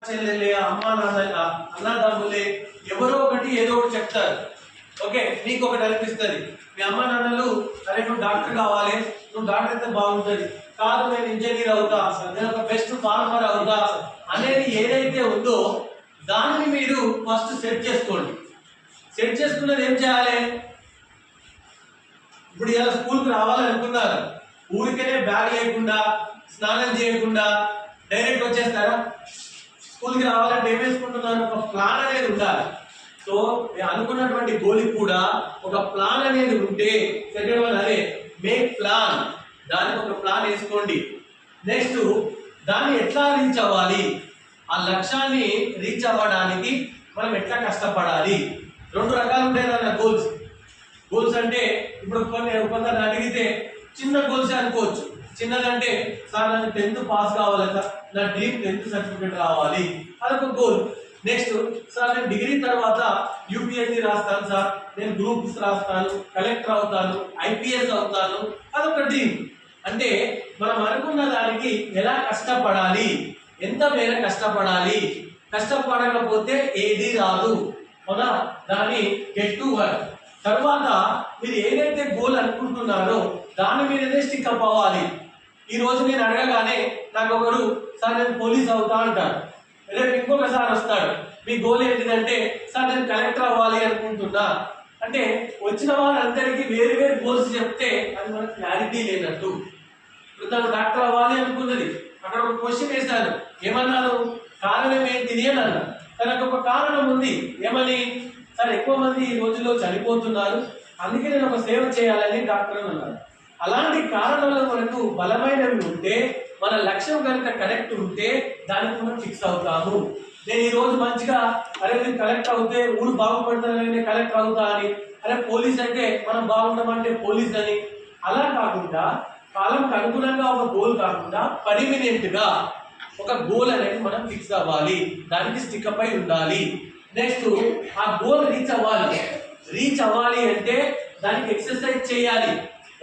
చెల్లెలే అమ్మా నాన్న అన్నదమ్ములే ఎవరో ఒకటి ఏదో ఒకటి చెప్తారు. ఓకే, నీకు ఒకటి అనిపిస్తుంది, మీ అమ్మ నాన్నలు అరే నువ్వు డాక్టర్ కావాలి, నువ్వు డాక్టర్ అయితే బాగుంటుంది, కాదు నేను ఇంజనీర్ అవుతా, నేను ఒక బెస్ట్ ఫార్మర్ అవుతా అనేది ఏదైతే ఉందో దాన్ని మీరు ఫస్ట్ సెట్ చేసుకోండి. సెట్ చేసుకున్నది ఏం చేయాలి? ఇప్పుడు ఇలా స్కూల్కి రావాలనుకున్నారు, ఊరికేనే బ్యాగ్ లేకుండా స్నానం చేయకుండా డైరెక్ట్ వచ్చేస్తారా? స్కూల్కి రావాలంటే ఏం వేసుకుంటున్నారు? ఒక ప్లాన్ అనేది ఉండాలి. సో అనుకున్నటువంటి గోల్ కూడా ఒక ప్లాన్ అనేది ఉంటే సెకండ్ వన్ అదే మేక్ ప్లాన్, దానికి ఒక ప్లాన్ వేసుకోండి. నెక్స్ట్ దాన్ని ఎట్లా రీచ్ అవ్వాలి, ఆ లక్ష్యాన్ని రీచ్ అవ్వడానికి మనం ఎట్లా కష్టపడాలి. రెండు రకాలు ఉంటాయి కదా గోల్స్. గోల్స్ అంటే ఇప్పుడు కొందరు అడిగితే చిన్న గోల్స్ అనుకోవచ్చు. చిన్నదంటే సార్ నాకు 10th పాస్ కావాలి సార్, నా డ్రీమ్ 10th సర్టిఫికేట్ రావాలి, అదొక గోల్. నెక్స్ట్ సార్ నేను డిగ్రీ తర్వాత యూపీఎస్సీ రాస్తాను సార్, నేను గ్రూప్స్ రాస్తాను, కలెక్టర్ అవుతాను, ఐపీఎస్ అవుతాను, అదొక డ్రీమ్. అంటే మనం అనుకున్న దానికి ఎలా కష్టపడాలి, ఎంత మేర కష్టపడాలి, కష్టపడకపోతే ఏది రాదు. అవునా? దాన్ని గెట్ టు వర్క్. తర్వాత మీరు ఏదైతే గోల్ అనుకుంటున్నారో దాని మీదనే స్టిక్ అప్ అవ్వాలి. ఈ రోజు నేను అడగగానే నాకు ఒకరు సార్ నేను పోలీస్ అవుతా అంటారు, రేపు ఇంకొకసారి వస్తాడు మీ గోల్ ఏంటిదంటే సార్ నేను కలెక్టర్ అవ్వాలి అనుకుంటున్నా అంటే వచ్చిన వారందరికీ వేరు వేరు గోల్స్ చెప్తే అది మనకు క్లారిటీ లేనట్టు. ఇప్పుడు తను డాక్టర్ అవ్వాలి అనుకున్నది, అక్కడ ఒక క్వశ్చన్ వేశాను, ఏమన్నాను? కారణం ఏంటిది అని అన్నా. తనకు ఒక కారణం ఉంది, ఏమని? సార్ ఎక్కువ మంది ఈ రోజుల్లో చనిపోతున్నారు, అందుకే నేను ఒక సేవ చేయాలని డాక్టర్ అని అన్నారు. అలాంటి కారణాలు మనకు బలమైనవి ఉంటే, మన లక్ష్యం కనుక కరెక్ట్ ఉంటే దానికి మనం ఫిక్స్ అవుతాము. నేను ఈ రోజు మంచిగా అరే నేను కలెక్టర్ అవుతే ఊరు బాగుపడతానని కలెక్టర్ అవుతా అని, అరే పోలీస్ అయితే మనం బాగుంటామంటే పోలీస్ అని, అలా కాకుండా కాలంకి అనుగుణంగా ఒక గోల్ కాకుండా పర్మినెంట్ గా ఒక గోల్ అనేది మనం ఫిక్స్ అవ్వాలి, దానికి స్టికప్ అయి ఉండాలి. నెక్స్ట్ ఆ గోల్ రీచ్ అవ్వాలి. రీచ్ అవ్వాలి అంటే దానికి ఎక్సర్సైజ్ చేయాలి.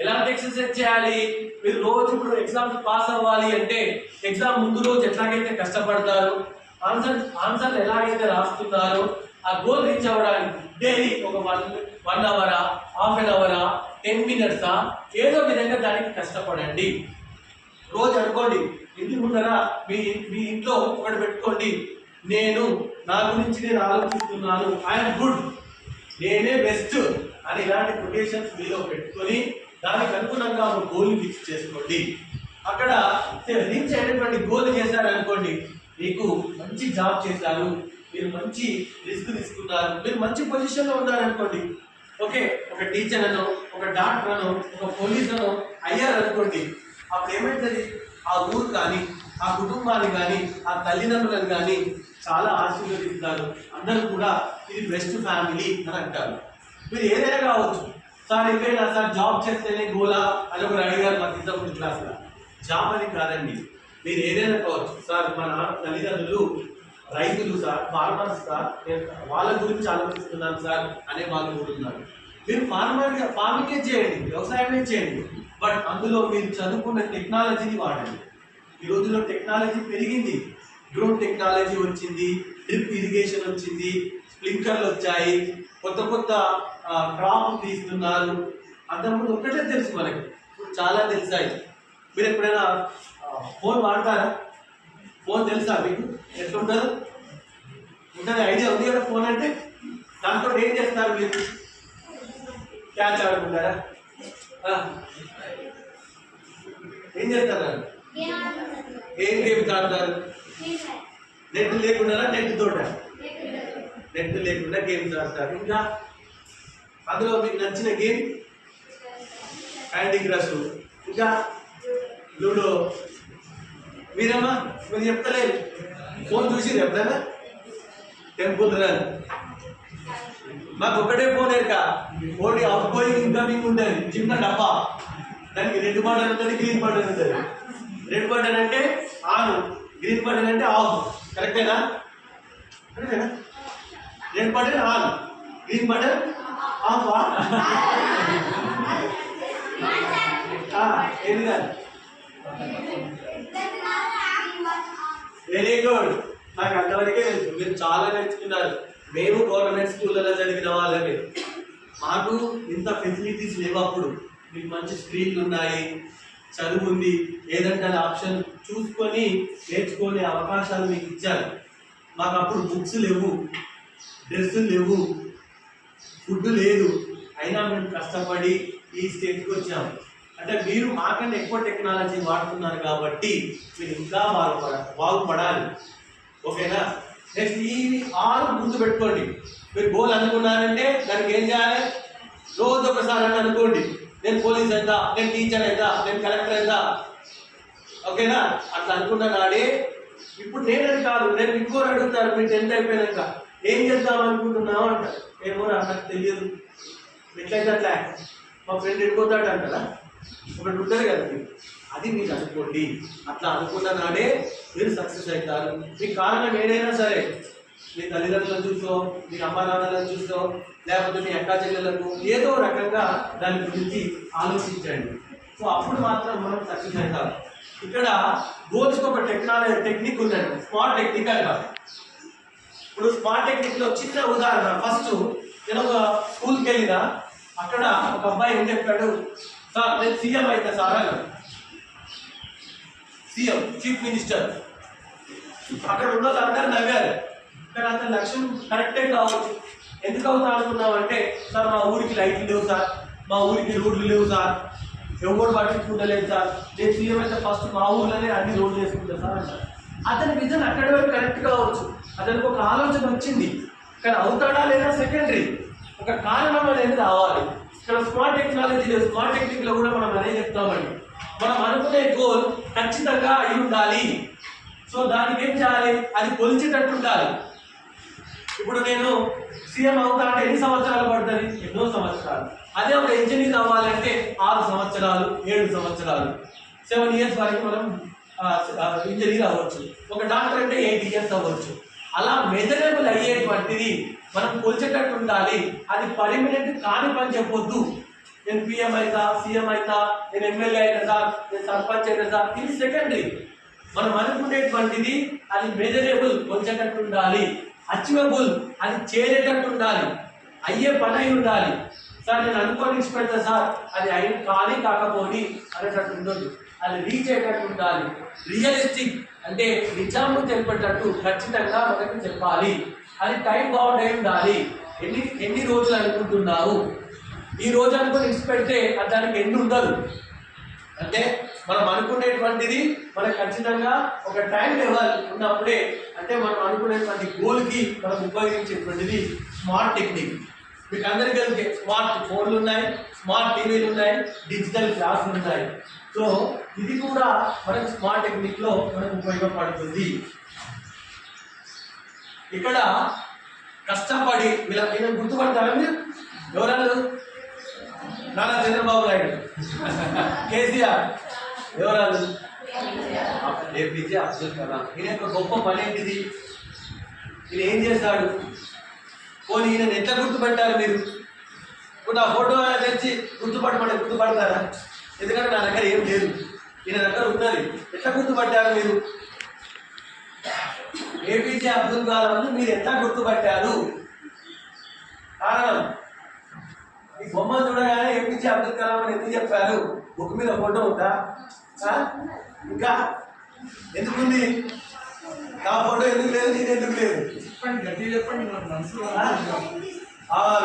ఎలాంటి ఎక్సర్సైజ్ చేయాలి? మీరు రోజు ఇప్పుడు ఎగ్జామ్స్ పాస్ అవ్వాలి అంటే ఎగ్జామ్ ముందు రోజు ఎట్లాగైతే కష్టపడతారు, ఆన్సర్ ఎలాగైతే రాస్తున్నారు, ఆ గోల్ రీచ్ అవ్వడానికి డైలీ ఒక 1 అవరా, హాఫ్ అన్ అవరా, 10 మినిట్సా ఏదో విధంగా దానికి కష్టపడండి. రోజు అనుకోండి, ఇంటి ముందర మీ ఇంట్లో ఒకటి పెట్టుకోండి, నేను నా గురించి నేను ఆలోచిస్తున్నాను, ఐఎమ్ గుడ్, నేనే బెస్ట్ అని ఇలాంటి కొటేషన్స్ మీలో పెట్టుకొని దానికి అనుగుణంగా ఒక గోల్ ఫిక్స్ చేసుకోండి. అక్కడ రీచ్ అయినటువంటి గోల్ చేశారనుకోండి, మీకు మంచి జాబ్ చేశారు, మీరు మంచి రిస్క్ తీసుకున్నారు, మీరు మంచి పొజిషన్లో ఉన్నారనుకోండి, ఓకే ఒక టీచర్ అనో, ఒక డాక్టర్ అనో, ఒక పోలీస్ అనో అయ్యారనుకోండి, అప్పుడు ఏమైతుంది? ఆ ఊరు కానీ, ఆ కుటుంబాన్ని కానీ, ఆ తల్లిదండ్రులను కానీ చాలా ఆశీర్వదిస్తారు. అందరూ కూడా ఇది బెస్ట్ ఫ్యామిలీ అని అంటారు. మీరు ఏదైనా కావచ్చు, సార్ ఇంకేనా సార్ జాబ్ చేస్తేనే గోలా అని ఒకరు అడిగారు మా ఇంతకుముందు క్లాస్లో. జాబ్ అని కాదండి, మీరు ఏదైనా కావచ్చు. సార్ మా నాన్న తల్లిదండ్రులు రైతులు సార్, ఫార్మర్స్ సార్, వాళ్ళ గురించి ఆలోచిస్తున్నాను సార్ అనే వాళ్ళు కూడా ఉన్నారు. మీరు ఫార్మింగే చేయండి, వ్యవసాయమే చేయండి, బట్ అందులో మీరు చదువుకున్న టెక్నాలజీని వాడండి. ఈ రోజుల్లో టెక్నాలజీ పెరిగింది, డ్రోన్ టెక్నాలజీ వచ్చింది, డ్రిప్ ఇరిగేషన్ వచ్చింది, స్ప్రింక్లర్లు వచ్చాయి, కొత్త కొత్త క్రాప్ తీస్తున్నారు. అంతకుముందు ఒక్కటే తెలుసు మనకి, ఇప్పుడు చాలా తెలిసాయి. మీరు ఎప్పుడైనా ఫోన్ వాడతారా? ఫోన్ తెలుసా మీకు? ఎట్లుంటుందో ఉంటుంది, ఐడియా ఉంది కదా ఫోన్ అంటే. దాంతో ఏం చేస్తారు మీరు? క్యాచ్ ఆడుకుంటారా? ఏం చేస్తారు? ఏం గేమ్స్ ఆడతారు? నెట్ లేకుండా, నెట్ తోట, నెట్ లేకుండా గేమ్స్ ఆడతారు. ఇంకా అందులో మీకు నచ్చిన గేమ్ క్యాండీ క్రష్, ఇంకా లూడో. మీరమ్మా మీరు చెప్తలేదు, ఫోన్ చూసి ఎప్పుడైనా? Temple run. మాకు ఒకటే ఫోన్ ఎరక, ఓన్లీ అవుట్ గోయింగ్ ఇన్కమింగ్ ఉంటుంది, చిన్న డబ్బా, దానికి రెడ్ బటన్ ఉంటుంది, గ్రీన్ బటన్ ఉంటుంది. రెడ్ బటన్ అంటే ఆన్, గ్రీన్ బటన్ అంటే ఆఫ్. కరెక్టేనా? కరెక్టేనా? Red button on, green button off. ఏంటి? Very good. నాకు అంతవరకే తెలుసు. మీరు చాలా నేర్చుకున్నారు. మేము గవర్నమెంట్ స్కూళ్ళలో చదివిన వాళ్ళమే. మాకు ఇంత ఫెసిలిటీస్ లేవు. అప్పుడు మీకు మంచి స్క్రీన్లు ఉన్నాయి, చదువు ఉంది, ఏదంటే ఆప్షన్ చూసుకొని నేర్చుకునే అవకాశాలు మీకు ఇచ్చారు. మాకు అప్పుడు బుక్స్ లేవు, డ్రెస్సులు లేవు, ఫుడ్ లేదు. అయినా మేము కష్టపడి ఈ స్టేజ్కి వచ్చాము. అంటే మీరు మాకన్నా ఎక్కువ టెక్నాలజీ వాడుతున్నారు కాబట్టి మీరు ఇంకా బాగుపడాలి. ఓకేనా? నెక్స్ట్ ఈ 6 ముందు పెట్టుకోండి. మీరు గోల్ అనుకున్నారంటే దానికి ఏం చేయాలి? రోజు ఒకసారి అని అనుకోండి, నేను పోలీస్ అవుతా, నేను టీచర్ అవుతా, నేను కలెక్టర్ అవుతా. ఓకేనా? అట్లా అనుకున్న నాడే ఇప్పుడు నేనని కాదు, నేను ఇంకోరు అడుగుతారు మీరు 10th అయిపోయినాక ఏం చేద్దాం అనుకుంటున్నావు అంటారు. ఏమో నాకు తెలియదు, ఎట్లయితే అట్లా మా ఫ్రెండ్ వెళ్ళిపోతాడు అంటారా? ఒకటి ఉంటుంది కదా, అది మీరు అనుకోండి. అట్లా అనుకున్న నాడే మీరు సక్సెస్ అవుతారు. మీకు కారణం ఏదైనా సరే, మీ తల్లిదండ్రులను చూసో, మీ అమ్మ నాన్నలను చూసో, లేకపోతే మీ అక్కా చెల్లెలకు ఏదో రకంగా దాని గురించి ఆలోచించండి. సో అప్పుడు మాత్రం మనం సక్సెస్ అవుతాం. ఇక్కడ గోల్స్కి ఒక టెక్నిక్ ఉందండి, స్మార్ట్ టెక్నిక్ అంటారు. ఇప్పుడు స్మార్ట్ టెక్నిక్లో చిన్న ఉదాహరణ. ఫస్ట్ నేను ఒక స్కూల్కి వెళ్ళినా, అక్కడ ఒక అబ్బాయి ఏం చెప్పాడు, సార్ నేను సీఎం అయితే సార్ అన్నాడు. CM, chief minister. అక్కడ ఉన్న వాళ్ళు అందరూ నవ్వారు. కానీ అతని లక్ష్యం కరెక్టే కావచ్చు. ఎందుకు అవుతా అనుకున్నామంటే, సార్ మా ఊరికి లైట్లు లేవు సార్, మా ఊరికి రోడ్లు లేవు సార్, ఎవరు పట్టించుకుంటలేదు సార్, నేను సీఎం అయితే ఫస్ట్ మా ఊర్లోనే అన్ని రోడ్లు వేసుకుంటా సార్ అంటారు. అతని విజన్ అక్కడి వరకు కరెక్ట్ కావచ్చు, అతనికి ఒక ఆలోచన వచ్చింది. కానీ అవుతాడా లేదా సెకండరీ, ఒక కారణం అనేది రావాలి. ఇక్కడ స్మార్ట్ టెక్నాలజీ లేదు. స్మార్ట్ టెక్నిక్లో కూడా మనం అదే చెప్తామండి, మనం అనుకునే గోల్ ఖచ్చితంగా అయి ఉండాలి. సో దానికి ఏం చేయాలి? అది కొలిచేటట్టు ఉండాలి. ఇప్పుడు నేను సీఎం అవుతా అంటే ఎన్ని సంవత్సరాలు పడుతుంది? ఎన్నో సంవత్సరాలు. అదే ఒక ఇంజనీర్ అవ్వాలంటే 6 సంవత్సరాలు, 7 సంవత్సరాలు, 7 years వరకు మనం ఇంజనీర్ అవ్వచ్చు. ఒక డాక్టర్ అంటే 8 years అవ్వచ్చు. అలా మెజరబుల్ అయ్యేటువంటిది మనం కొలిచేటట్టు ఉండాలి. అది పర్మనెంట్ కాని పని చెప్పొద్దు. నేను పిఎం అవుతా, సీఎం అవుతా, నేను ఎమ్మెల్యే అయినా సార్, నేను సర్పంచ్ అయినా సార్, ఇది సెకండరీ. మనం అనుకునేటువంటిది అది మెజరబుల్, కొలిచేటట్టు ఉండాలి. అచీవబుల్, అది చేరేటట్టు ఉండాలి. అయ్యే పని అయి ఉండాలి. సార్ నేను అనుకోని ఇష్టపెడతా సార్, అది అయిన కానీ కాకపోని అనేటట్టు ఉండదు. అది రీచ్ అయ్యేటట్టు ఉండాలి. రియలిస్టిక్ అంటే నిజాము తెలిపేటట్టు ఖచ్చితంగా మనకి చెప్పాలి. అది టైం బౌండ్ అయి ఉండాలి. ఎన్ని రోజులు అనుకుంటున్నావు, ఈ రోజు అనుకుని ఇష్టపెడితే దానికి ఎండ్ ఉండదు. అంటే మనం అనుకునేటువంటిది మనకు ఖచ్చితంగా ఒక టైం లెవెల్ ఉన్నప్పుడే, అంటే మనం అనుకునేటువంటి గోల్కి మనం ఉపయోగించేటువంటిది స్మార్ట్ టెక్నిక్. మీకు అందరికీ కలిగే స్మార్ట్ ఫోన్లు ఉన్నాయి, స్మార్ట్ టీవీలు ఉన్నాయి, డిజిటల్ క్లాసులు ఉన్నాయి. సో ఇది కూడా మనకు స్మార్ట్ టెక్నిక్లో మనకు ఉపయోగపడుతుంది. ఇక్కడ కష్టపడి వీళ్ళ గుర్తుపడతారా మీరు? ఎవరన్నారు? నారా చంద్రబాబు నాయుడు, కేసీఆర్, ఎవరాలు? ఏపీజే అబ్దుల్ కలాం. ఈయన యొక్క గొప్ప పని ఏంటిది? ఈయన ఏం చేశాడు? పోనీ ఈయన ఎట్లా గుర్తుపెట్టారు మీరు? ఇప్పుడు ఆ ఫోటో తెచ్చి గుర్తుపడతారా? ఎందుకంటే నా దగ్గర ఏం లేదు, ఈయన దగ్గర ఉన్నది. ఎట్లా గుర్తుపట్టారు మీరు? ఏపీజే అబ్దుల్ కలాం మీరు ఎట్లా గుర్తుపట్టారు? కారణం, ఈ బొమ్మ చూడగానే ఏపీజే అబ్దుల్ కలాం అని ఎందుకు చెప్పారు? బుక్ మీద ఫోటో ఉందా? ఇంకా ఎందుకుంది? నా ఫోటో ఎందుకు లేదు, నేను ఎందుకు లేదు? చెప్పండి, గట్టి చెప్పండి.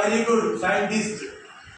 Very good scientist.